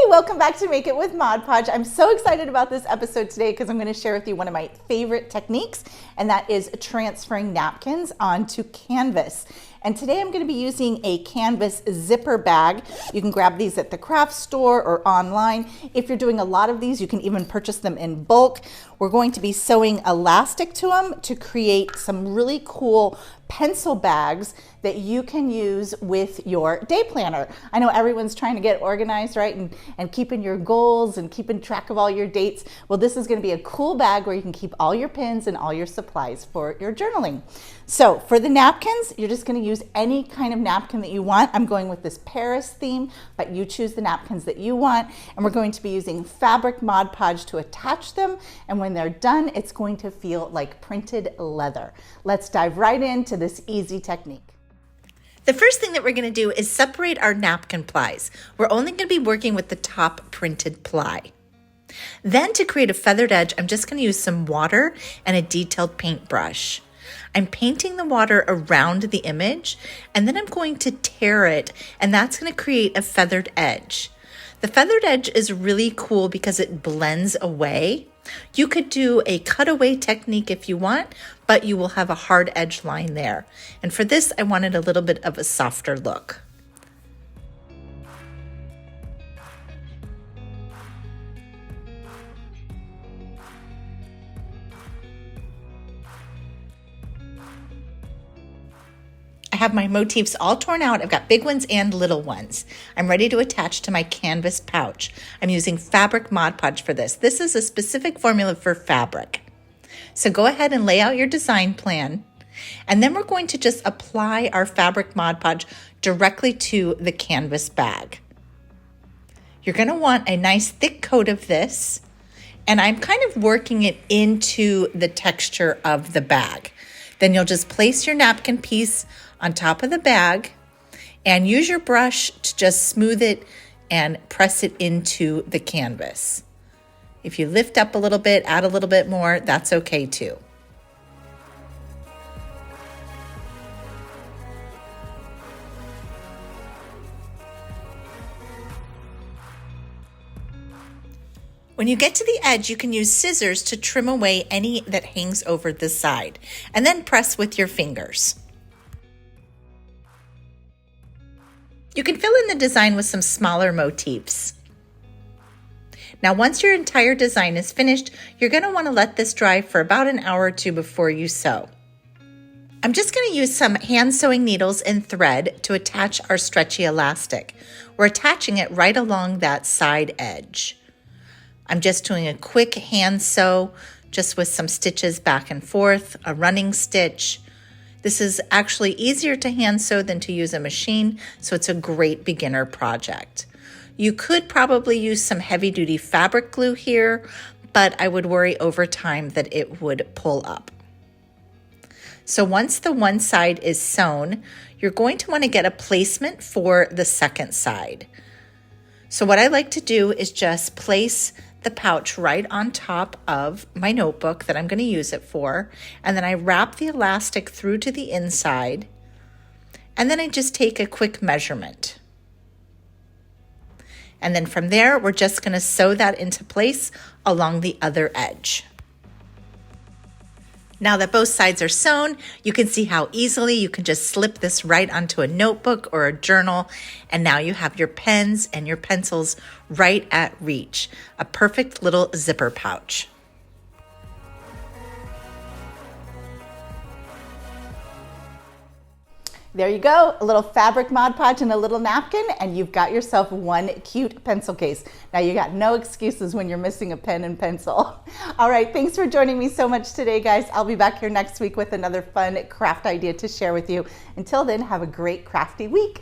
Welcome back to Make It with Mod Podge. I'm so excited about this episode today because I'm going to share with you one of my favorite techniques, and that is transferring napkins onto canvas. And today I'm going to be using a canvas zipper bag. You can grab these at the craft store or online. If you're doing a lot of these, you can even purchase them in bulk. We're going to be sewing elastic to them to create some really cool pencil bags that you can use with your day planner. I know everyone's trying to get organized, right? And keeping your goals and keeping track of all your dates. Well, this is going to be a cool bag where you can keep all your pins and all your supplies for your journaling. So for the napkins, you're just going to use any kind of napkin that you want. I'm going with this Paris theme, but you choose the napkins that you want. And we're going to be using Fabric Mod Podge to attach them. And when they're done, it's going to feel like printed leather. Let's dive right into this easy technique. The first thing that we're going to do is separate our napkin plies. We're only going to be working with the top printed ply. Then to create a feathered edge, I'm just going to use some water and a detailed paintbrush. I'm painting the water around the image, and then I'm going to tear it, and that's going to create a feathered edge. The feathered edge is really cool because it blends away. You could do a cutaway technique if you want, but you will have a hard edge line there. And for this, I wanted a little bit of a softer look. I have my motifs all torn out. I've got big ones and little ones. I'm ready to attach to my canvas pouch. I'm using Fabric Mod Podge for this. This is a specific formula for fabric. So go ahead and lay out your design plan. And then we're going to just apply our Fabric Mod Podge directly to the canvas bag. You're going to want a nice thick coat of this. And I'm kind of working it into the texture of the bag. Then you'll just place your napkin piece on top of the bag and use your brush to just smooth it and press it into the canvas. If you lift up a little bit, add a little bit more, that's okay too. When you get to the edge, you can use scissors to trim away any that hangs over the side, and then press with your fingers. You can fill in the design with some smaller motifs. Now, once your entire design is finished, you're going to want to let this dry for about an hour or two before you sew. I'm just going to use some hand sewing needles and thread to attach our stretchy elastic. We're attaching it right along that side edge. I'm just doing a quick hand sew, just with some stitches back and forth, a running stitch. This is actually easier to hand sew than to use a machine, so it's a great beginner project. You could probably use some heavy duty fabric glue here, but I would worry over time that it would pull up. So once the one side is sewn, you're going to want to get a placement for the second side. So what I like to do is just place the pouch right on top of my notebook that I'm going to use it for, and then I wrap the elastic through to the inside, and then I just take a quick measurement. And then from there, we're just going to sew that into place along the other edge. Now that both sides are sewn, you can see how easily you can just slip this right onto a notebook or a journal, and now you have your pens and your pencils right at reach. A perfect little zipper pouch. There you go, a little Fabric Mod Podge and a little napkin, and you've got yourself one cute pencil case. Now you got no excuses when you're missing a pen and pencil. All right, thanks for joining me so much today, guys. I'll be back here next week with another fun craft idea to share with you. Until then, have a great crafty week.